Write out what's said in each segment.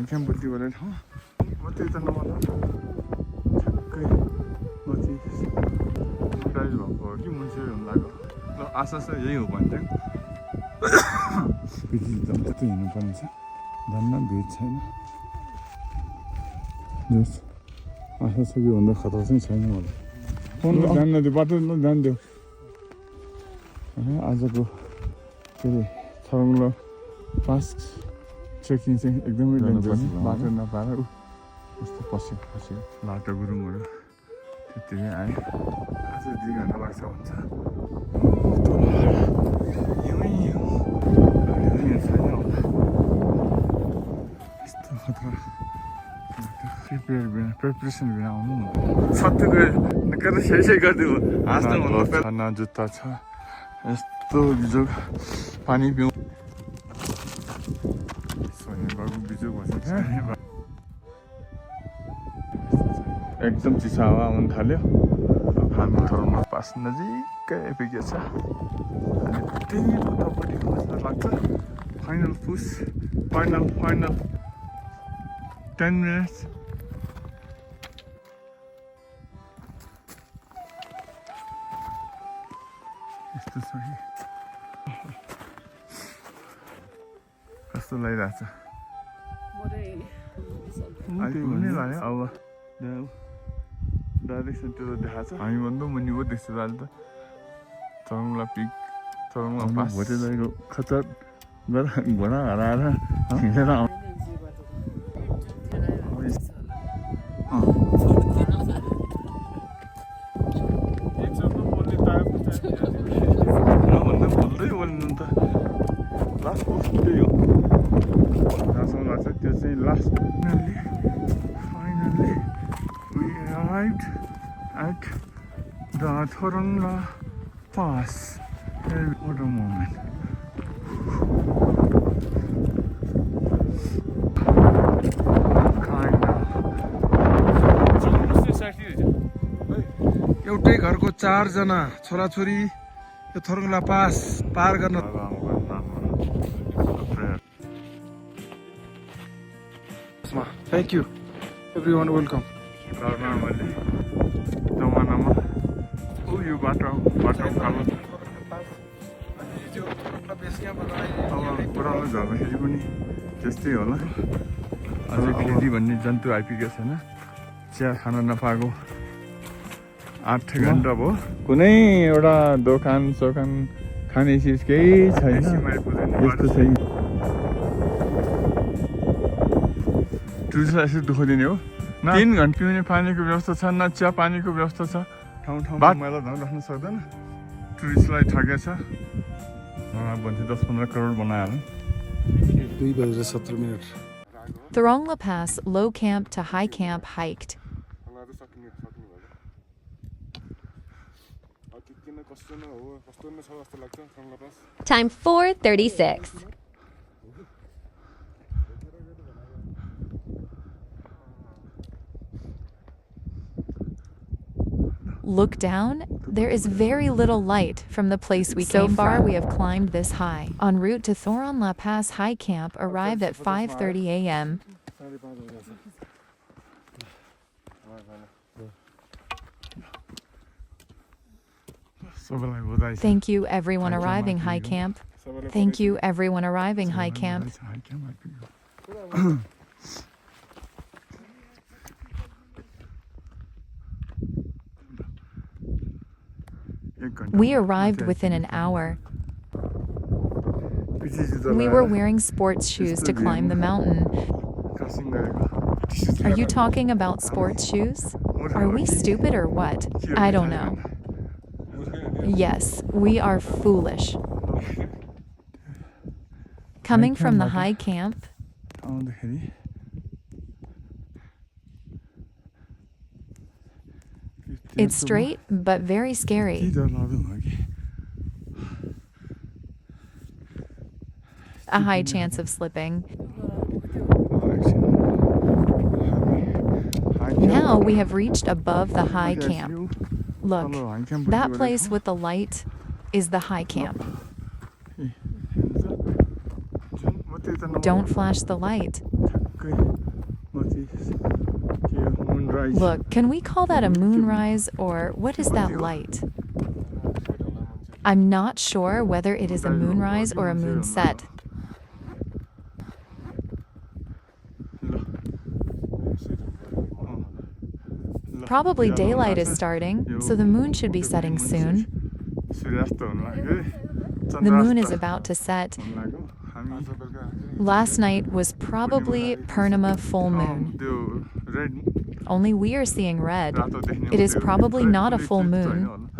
캠 볼티 보내 어떻게 있잖아 말아 착해 뭐지 price भएको कि मान्छेहरू हुँदाको ल आशा छ यही हो भने चाहिँ भिड जति हिँड्नुपर्ने छ धन्न भिड छैन जस आशा छ कि भन्दा खतरा चाहिँ छैन होला फोन ध्यान नदियो बाटो ध्यान दियो आजको के अरे थरङ्ला पास ट्रेकिङ चाहिँ एकदमै डेन्जरस बाटो नपाएर यस्तो पस्यो बाटो गुरुङहरू त्यतिकै आयो आज 2 घन्टा लाग्छ भन्छ यस्तो खतरा प्रिपरेसन बिना आउनु सत्तुको नकर सही गरिदियो हाँस्नु जुत्ता छ यस्तो बिजोग पानी पिउँ बिजोग भन्छ एकदम चिसो हावा आउनु थाल्यो हामी थरङ्ला पास नजिकै आइपुगेछ अनि त्यही उतापट्टि बस्न लाग्छ फाइनल पुस फाइनल 10 मिनट्स यस्तो छ कस्तो लागिरहेछ आइपुग्ने लाग्यो अब डाइरेक्सन त्यो देखाएको छ हामी भन्दा मुनि पो देख्छ अहिले त थरङ्ला पिक थरङ्ला पास भोटे दाइको खचर घोडा हराएर हिँडेर आउँ बोल्दै बोल्नु त लास्ट पोस्ट त्यही हो जहाँसम्म लाग्छ त्यो चाहिँ last finally we arrived at the Thorongla Pass. What a moment. एउटै घरको 4 जना छोराछोरी यो थोरङ्ला पास पार गर्न Thank you. Everyone welcome. जमानामा यो बाटो खानु अब पुरानो झर्दाखेरि पनि त्यस्तै होला अझै फेरि भन्ने जन्तु आइपुगेको छैन चिया खान नपाएको 8 घन्टा भयो कुनै एउटा दोकान सोकान खाने चिज केही छैन यस्तो चाहिँ टुरिस्टलाई यसो दुःख दिने हो 3 घन्टा पिउने पानीको व्यवस्था छ न चिया पानीको व्यवस्था छ ठाउँ मैला धन राख्न सक्दैन टुरिस्टलाई ठगेछ भन्थे 10-15 करोड बनाएर 2:17 Thorongla Pass low camp to high camp hiked. Time 4:36. Look down. There is very little light from the place we came from. So far, we have climbed this high. En route to Thorongla Pass High Camp arrived at 5:30 a.m. Thank you, everyone arriving High Camp. Thank you, everyone arriving High Camp. We arrived within an hour. We were wearing sports shoes to climb the mountain. Are you talking about sports shoes? Are we stupid or what? I don't know. Yes, we are foolish. Coming from the high camp, it's straight but very scary. A high chance of slipping. Now we have reached above the high camp. Look, that place with the light is the high camp. Don't flash the light. Look, can we call that a moonrise, or what is that light? I'm not sure whether it is a moonrise or a moonset. Probably daylight is starting, so the moon should be setting soon. The moon is about to set. Last night was probably Purnima full moon. Only we are seeing red. It is probably not a full moon.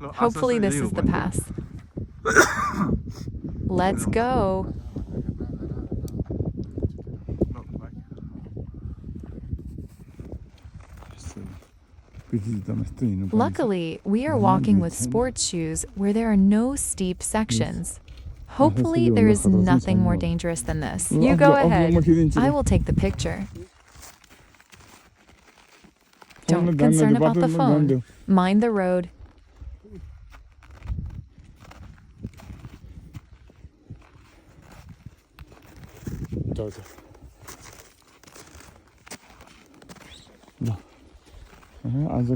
Hopefully this is the pass. Let's go. Luckily, we are walking with sports shoes where there are no steep sections. Hopefully there is nothing more dangerous than this. You go ahead. I will take the picture. Don't concern about the phone. Mind the road.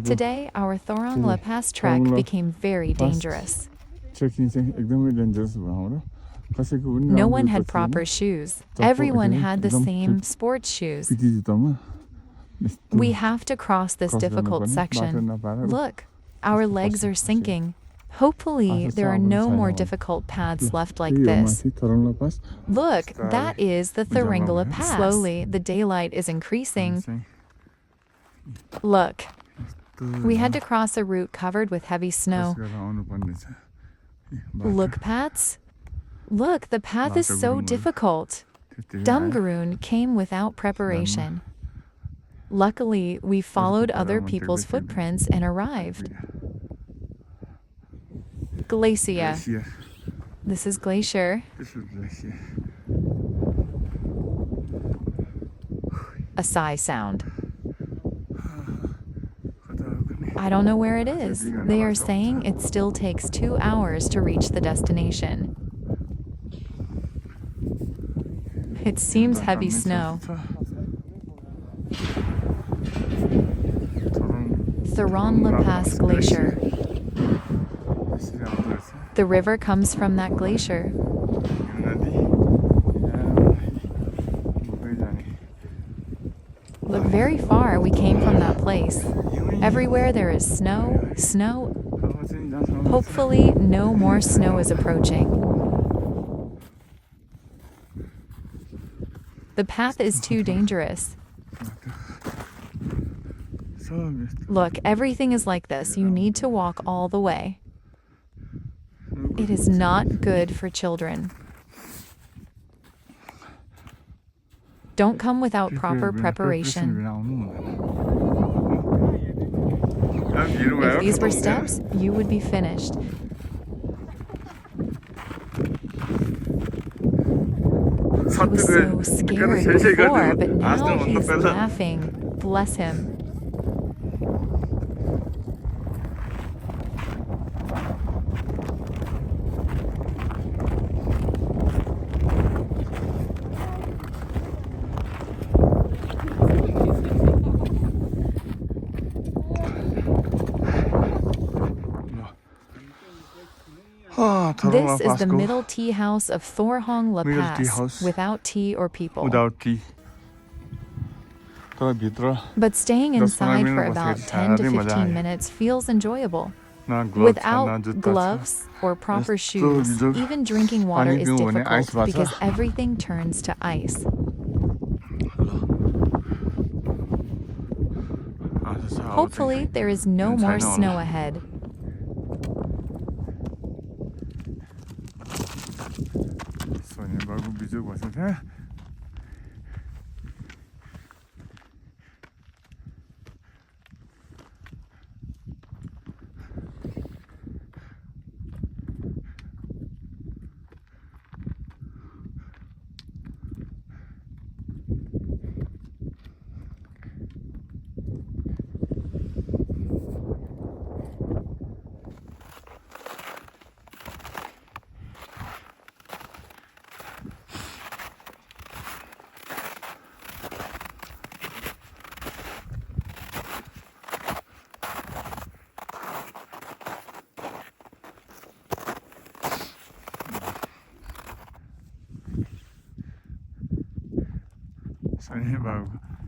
Today, our Thorongla Pass trek became very dangerous. No one had proper shoes. Everyone had the same sports shoes. We have to cross this difficult section. Look, our legs are sinking. Hopefully, there are no more difficult paths left like this. Look, that is the Thorongla Pass. Slowly, the daylight is increasing. Look, we had to cross a route covered with heavy snow. Look, Pats. Look, the path is so difficult. Dumgaroon came without preparation. Luckily, we followed other people's footprints and arrived. Glacier. This is Glacier. A sigh sound. I don't know where it is. They are saying it still takes 2 hours to reach the destination. It seems heavy snow. Thorongla Pass Glacier. The river comes from that glacier. Look, very far we came from that place. Everywhere there is snow, snow. Hopefully no more snow is approaching. The path is too dangerous. Look, everything is like this. You need to walk all the way. It is not good for children. Don't come without proper preparation. If these were steps, you would be finished. He was so scared before, but now he's laughing. Bless him. This is the middle tea house of Thorongla Pass, without tea or people. Without tea. But staying inside for about 10 to 15 minutes feels enjoyable. Without gloves or proper shoes, even drinking water is difficult because everything turns to ice. Hopefully, there is no more snow ahead.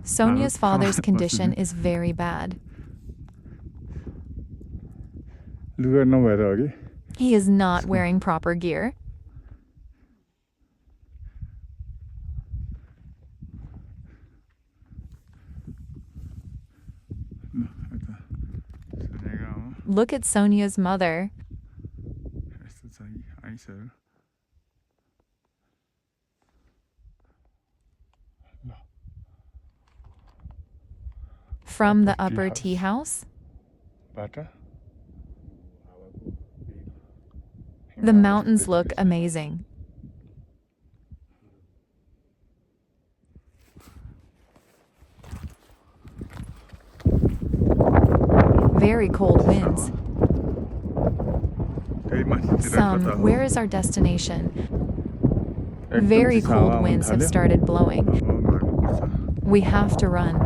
Sonia's father's condition is very bad. He is not wearing proper gear. Look at Sonia's mother. From the upper tea house, the mountains look amazing. Very cold winds. Where is our destination? Very cold winds have started blowing. We have to run.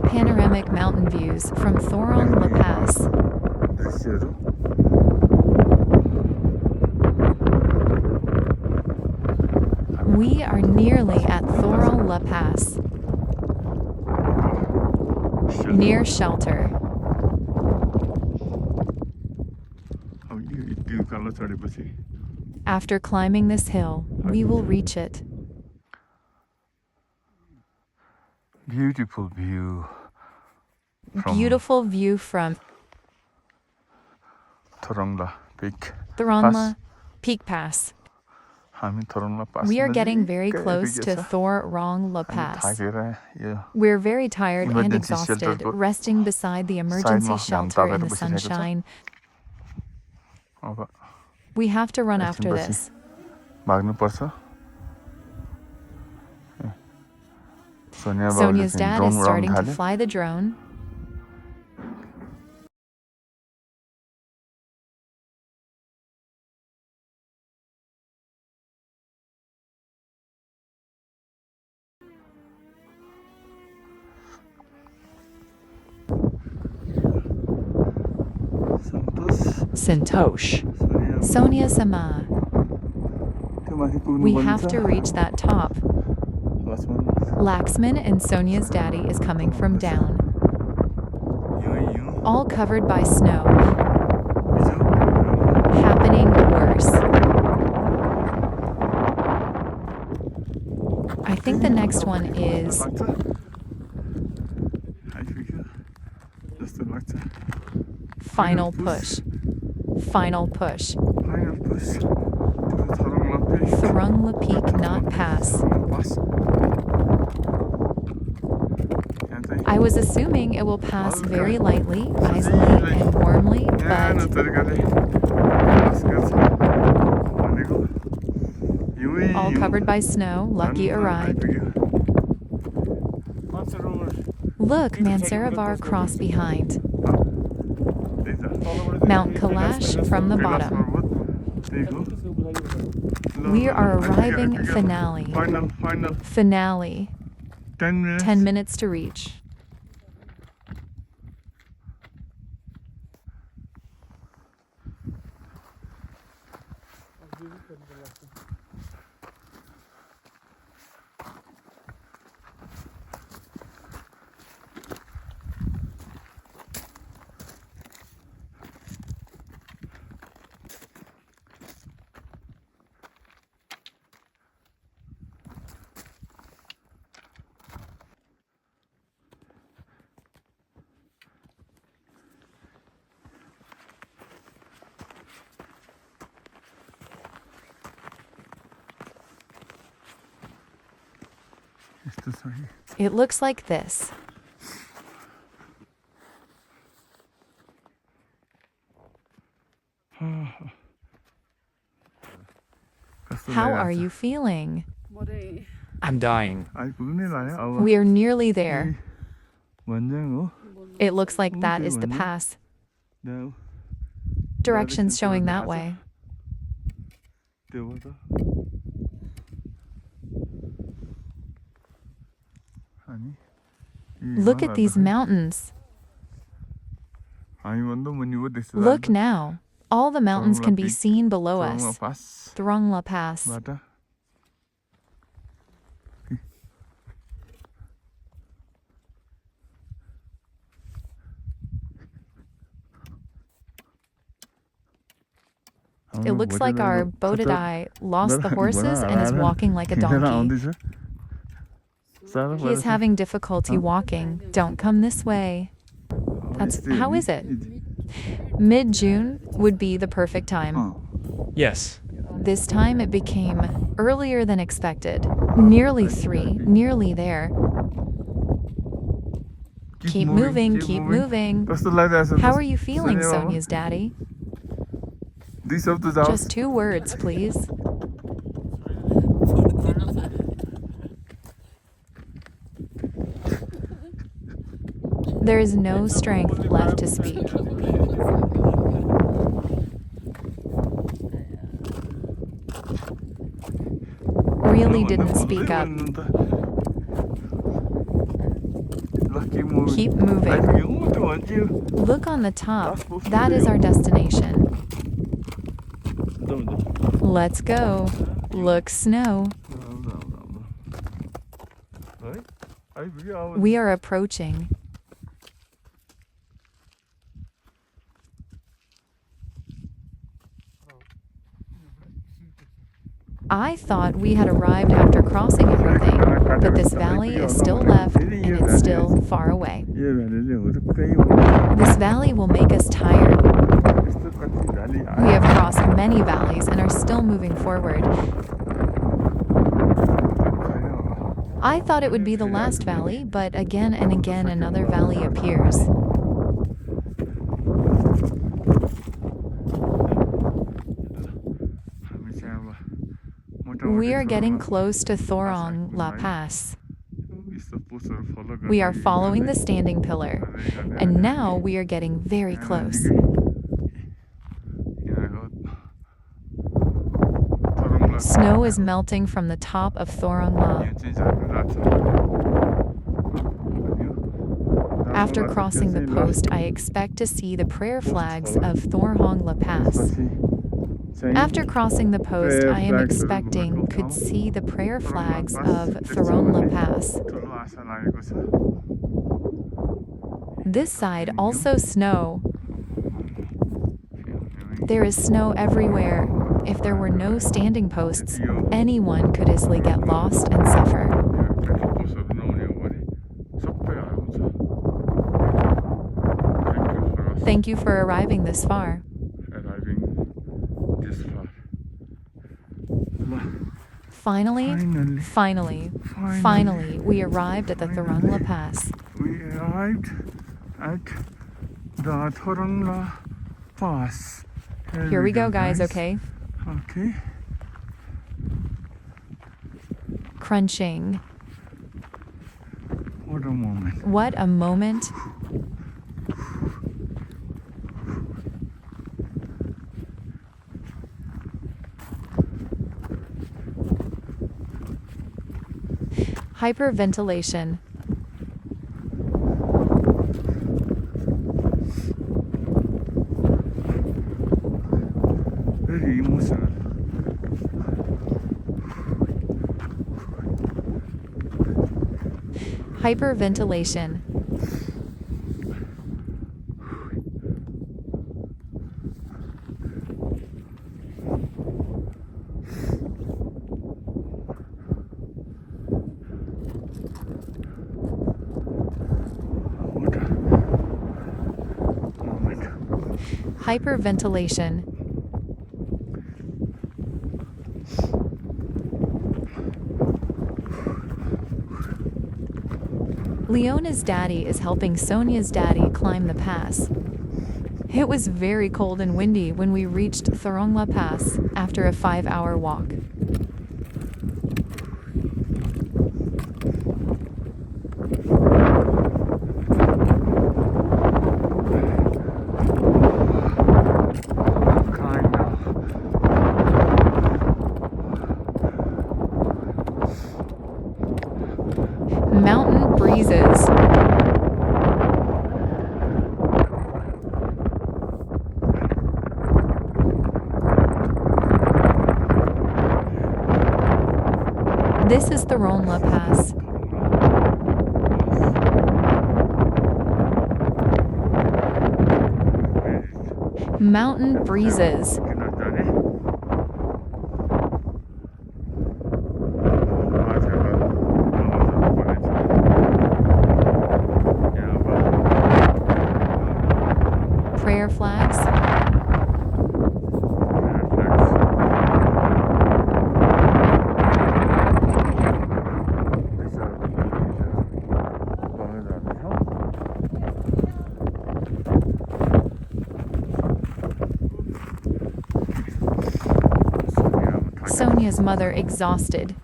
Panoramic mountain views from Thorongla Pass. We are nearly at Thorongla Pass. Near shelter. After climbing this hill, we will reach it. Beautiful view. Beautiful view from Thorongla Peak. Thorongla Peak Pass. We are getting very close to Thorongla Pass. We're very tired and exhausted, resting beside the emergency shelter in the sunshine. We have to run after this. Sonia's dad is starting to fly the drone. Santosh. Sonia Sama. We have to reach that top. Laxman and Sonia's daddy is coming from down. All covered by snow. Happening worse. I think the next one is final push. Final push. Thorongla Peak not pass. I was assuming it will pass very lightly, easily, and warmly, but all covered by snow, Lucky arrived. Look, Mansaravar cross behind. Mount Kailash from the bottom. We are arriving finale. Finale. 10 minutes to reach. It looks like this. How are you feeling? I'm dying. We are nearly there. It looks like that is the pass. Directions showing that way. Look at these mountains. Look now. All the mountains can be seen below us. Thorongla Pass. It looks like our Bodidai lost the horses and is walking like a donkey. He is having difficulty walking. Don't come this way. How is it? Mid-June would be the perfect time. Yes. This time it became earlier than expected. Nearly 3, nearly there. Keep moving, keep moving. How are you feeling, Sonia's daddy? Just 2 words, please. There is no strength left to speak. Really didn't speak up. Keep moving. Look on the top. That is our destination. Let's go. Look, snow. We are approaching. I thought we had arrived after crossing everything, but this valley is still left and it's still far away. This valley will make us tired. We have crossed many valleys and are still moving forward. I thought it would be the last valley, but again and again another valley appears. We are getting close to Thorongla Pass. We are following the standing pillar, and now we are getting very close. Snow is melting from the top of Thorongla. After crossing the post, I expect to see the prayer flags of Thorongla Pass. After crossing the post, I am expecting could see the prayer flags of Thorongla Pass. This side also snow. There is snow everywhere. If there were no standing posts, anyone could easily get lost and suffer. Thank you for arriving this far. Finally, we arrived at the Thorongla Pass. We arrived at the Thorongla Pass. Here we go, guys, okay? Okay. Crunching. What a moment. What a moment. Hyperventilation. Very emotional. Hyperventilation. Hyperventilation. Leona's daddy is helping Sonia's daddy climb the pass. It was very cold and windy when we reached Thorongla Pass after a 5-hour walk. Mountain breezes. This is Thorongla Pass. Mountain breezes. prayer flags. Sonia's mother exhausted.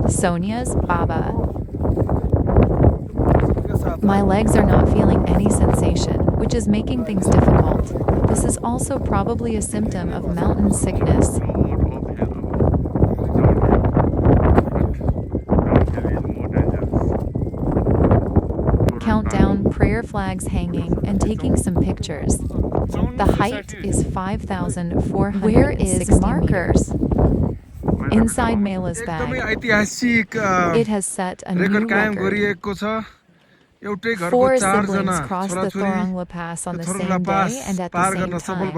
Sonia's Baba. My legs are not feeling any sensation, which is making things difficult. This is also probably a symptom of mountain sickness. Countdown, prayer flags hanging, and taking some pictures. The height is 5,460 Where is markers? Inside Mela's bag. It has set a new record. 4 siblings crossed the Thorongla Pass on the same day and at the same time.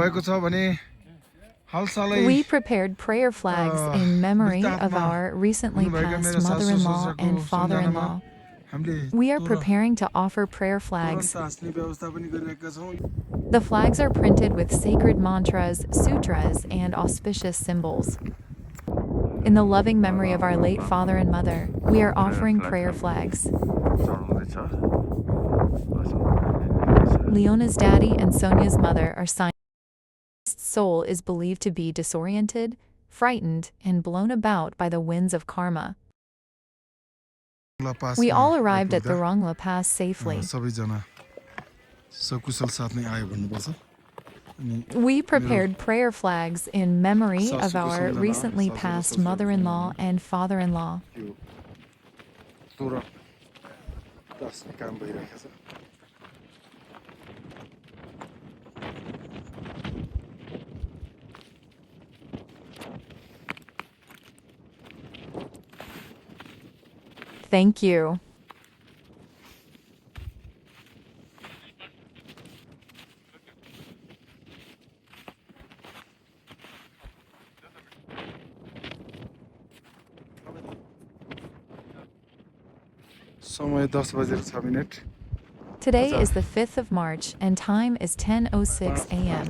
We prepared prayer flags in memory of our recently passed mother-in-law and father-in-law. We are preparing to offer prayer flags. The flags are printed with sacred mantras, sutras, and auspicious symbols. In the loving memory of our late father and mother, we are offering prayer flags. Leona's daddy and Sonia's mother are signing. His soul is believed to be disoriented, frightened, and blown about by the winds of karma. We all arrived at Thorongla Pass safely. We prepared prayer flags in memory of our recently passed mother-in-law and father-in-law. Thank you. Today is the 5th of March and time is 10:06 a.m.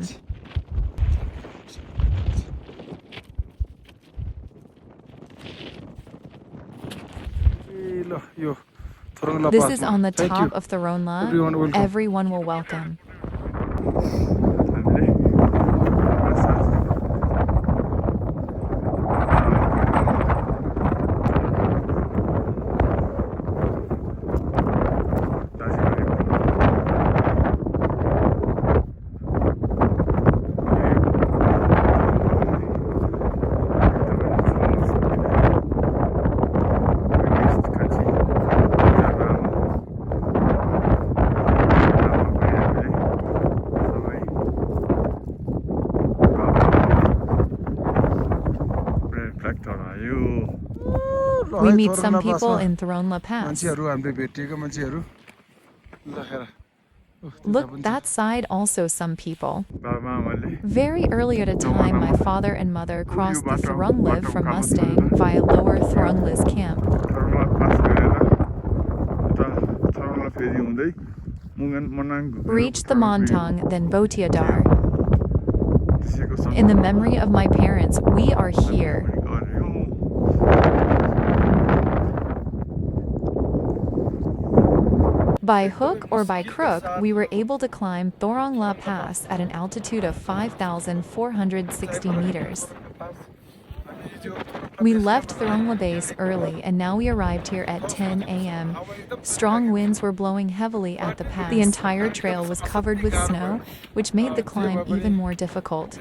This is on the top of Thorongla. Everyone will welcome. We meet some people in Thorongla Pass. Look, that side also some people. Very early at a time, my father and mother crossed the Thorongla from Mustang via Lower Thorongla's camp. Reached the Montong, then Botiadar. In the memory of my parents, we are here. By hook or by crook, we were able to climb Thorongla Pass at an altitude of 5,460 meters. We left Thorongla Base early and now we arrived here at 10 a.m. Strong winds were blowing heavily at the pass. The entire trail was covered with snow, which made the climb even more difficult.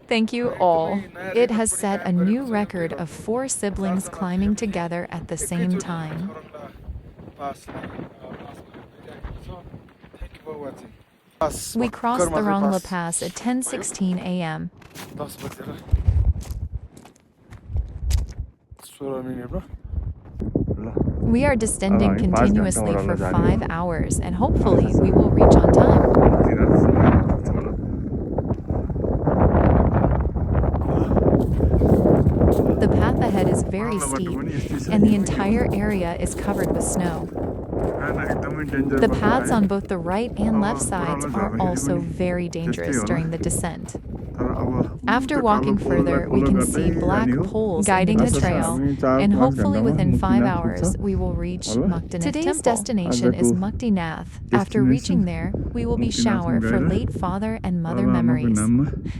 Thank you all. It has set a new record of 4 siblings climbing together at the same time. We crossed Thorongla Pass at 10:16 a.m. We are descending हामी 5 घण्टा continuously ओह्रालो for जाने 5 हो। hours and hopefully we will reach on time. The path ahead is very steep and the entire area is covered with snow. The paths on both the right and left sides are also very dangerous during the descent. After walking further, we can see black poles guiding the trail, and hopefully within 5 hours we will reach Muktinath Today's destination is Muktinath. After reaching there, we will be shower for late father and mother memories.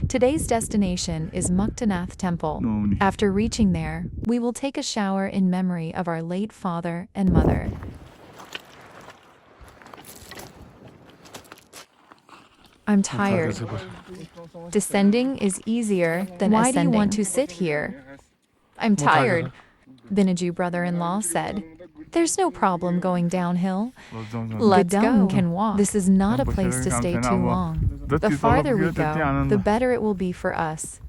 Today's destination is Muktinath Temple. After reaching there, we will take a shower in memory of our late father and mother. I'm tired. Descending is easier than ascending. Why do you want to sit here? I'm tired, Binaju brother-in-law said. There's no problem going downhill. Let's go. Can walk. This is not a place to stay too long. The farther we go, the better it will be for us.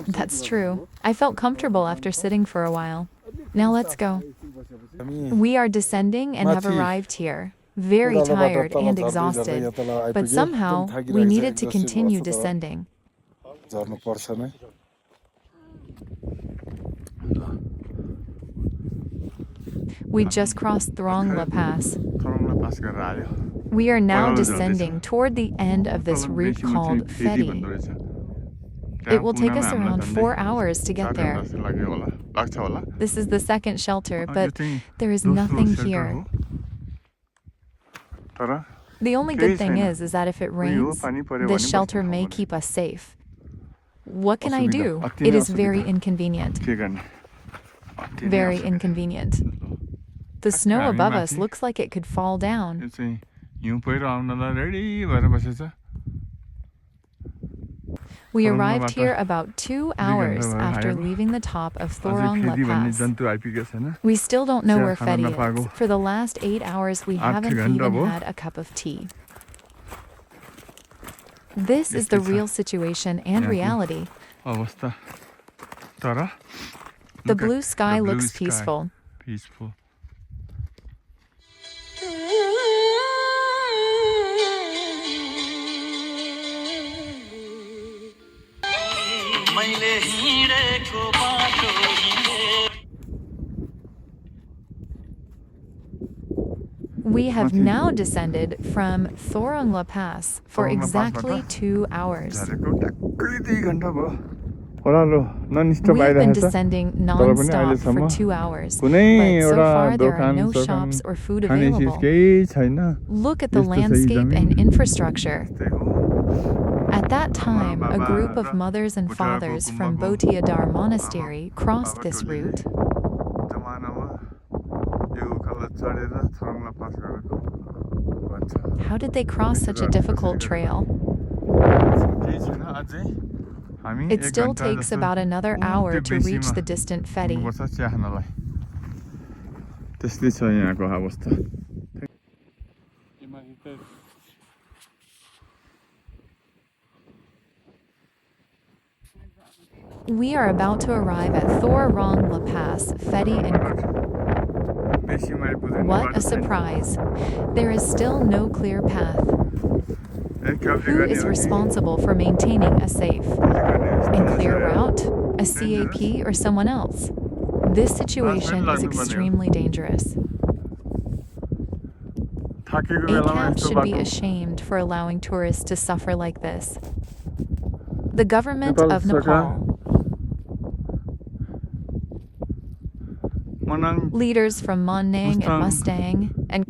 That's true. I felt comfortable after sitting for a while. Now let's go. We are descending and have arrived here. Very tired and exhausted, but somehow we needed to continue descending. We just crossed Thorongla Pass. We are now descending toward the end of this route called Fedi. It will take us around 4 hours to get there. This is the second shelter, but there is nothing here. The only good thing is that if it rains, this shelter may keep us safe. What can I do? It is very inconvenient. Very inconvenient. The snow above us looks like it could fall down. We arrived here about 2 hours after leaving the top of Thorongla Pass. We still don't know where Fedi is. For the last 8 hours, we haven't even had a cup of tea. This is the real situation and reality. The blue sky looks peaceful. We have now descended from Thorongla Pass for exactly 2 hours. We have been descending non-stop for 2 hours, but so far there are no shops or food available. Look at the landscape and infrastructure. At that time, a group of mothers and fathers from Botiadar Monastery crossed this route. How did they cross such a difficult trail? It still takes about another hour to reach the distant Fedi. We are about to arrive at Thorongla Pass, Fedi and... What a surprise! There is still no clear path. Who is responsible for maintaining a safe and clear route? A CAP or someone else? This situation is extremely dangerous. ACAP should be ashamed for allowing tourists to suffer like this. The government of Nepal, leaders from Monang and Mustang, and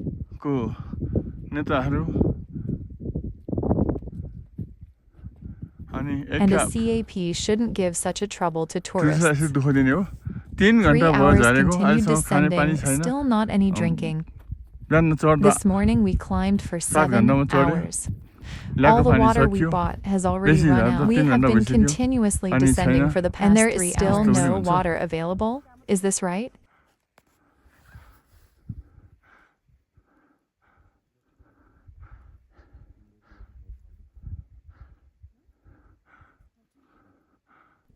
a CAP shouldn't give such a trouble to tourists. 3 hours continued descending, still not any drinking. This morning we climbed for 7 hours. All the water we bought has already run out. We have been continuously descending for the past 3 hours. And there is still no water available? Is this right?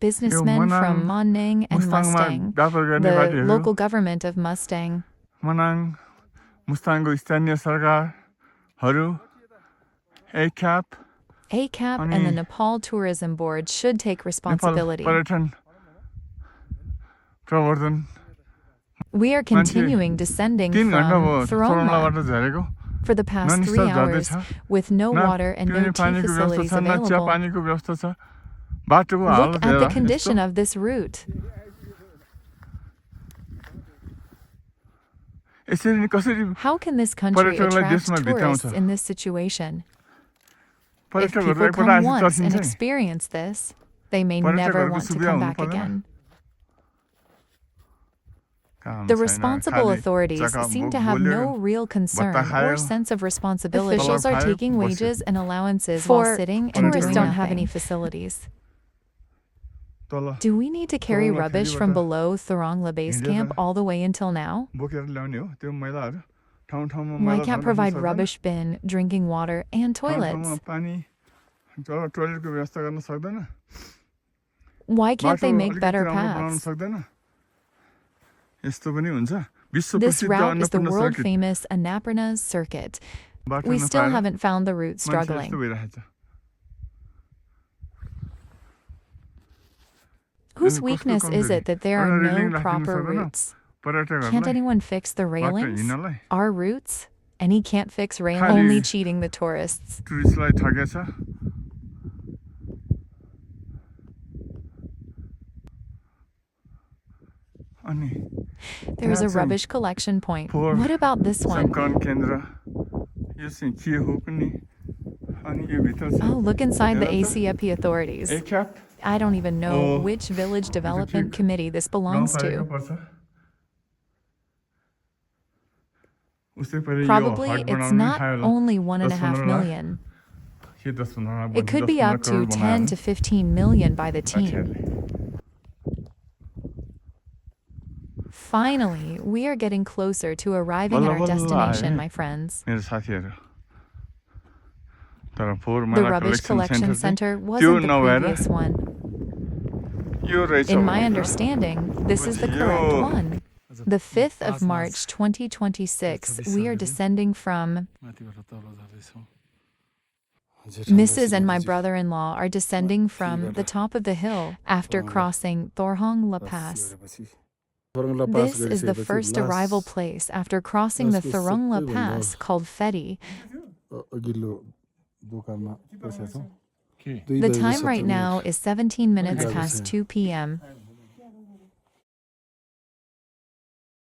businessmen from Monning and Mustang, the local government of Mustang. Manang मुस्ताङको स्थानीय सरकारहरू ACAP ACAP and the Nepal Tourism Board should take responsibility. पर्यटन प्रवर्धन We are continuing descending 3 घण्टा from भयो Thorongla थोरङलाबाट झरेको for the past 3 hours with no water and no tea facilities available. पानीको व्यवस्था छ बाटोको हालत Look at the condition of this route. यसरी नि कसरी How can this country पर्यटकलाई attract देशमा tourists भित्राउँछ in this situation? If पर्यटकहरू people एकपल्ट come आएपछि once and तर्सिन्छ experience this, they may never want to come back again. The responsible authorities seem to have no real concern or sense of responsibility. Officials are taking wages and allowances while sitting and tourists don't have any facilities. Do we need to carry rubbish from below Thorongla base camp all the way until now? बोकेर ल्याउने हो त्यो मैलाहरू ठाउँ ठाउँमा Why मैला can't भर्न provide सक्दैन। rubbish bin, drinking water, and ठाउँ ठाउँमा toilets? पानी टोयलेटको व्यवस्था गर्न सक्दैन Why can't they बाटो make अलिकति better राम्रो बनाउन paths? सक्दैन यस्तो पनि हुन्छ विश्व This प्रसिद्ध route is the Annapurna world circuit famous Annapurna's circuit. बाटो We still नपाएर haven't found the route मान्छे यस्तो struggling. भइरहेछ Whose कस्तो weakness is कमजोरी? it that there एउटा are रेलिङ no राखिदिनु proper सक्दैन? routes? Can't पर्यटकहरूलाई anyone fix the railings? हिँड्नलाई Our routes? And he can't fix railings? How do Only you- cheating the tourists. टुरिस्टलाई ठगेछ अनि There's a Yeah, rubbish collection point. poor What about this one? सङ्कलन केन्द्र यो चाहिँ के हो पनि अनि यो भित्र छ Oh, look inside the Yeah, that's- ACFP authorities. ACAP I don't even know Oh, which village development के committee this belongs गाउँपालिका to. पर्छ उस्तै पहिले यो Probably हट it's बनाउनु नि not खायो होला only 1.5 15 लाख। million. के 10-15 lakh It could be 10-15 up to crore 10 to 15 million by the team. साथीहरूले। Finally, we are getting closer to arriving at our बल्ल बल्ल destination, आयो my friends. मेरो साथीहरू तर फोहोर The मैला rubbish collection center त्यो wasn't the नभएर previous one. यो रहेछ In my भनेर। understanding, this is the correct one. The 5th of March 2026, we are descending from. Mrs. and my brother-in-law are descending from the top of the hill after crossing Thorongla Pass. This is the first arrival place after crossing the Thorongla Pass called Fedi. The time right now is 17 minutes past 2 p.m.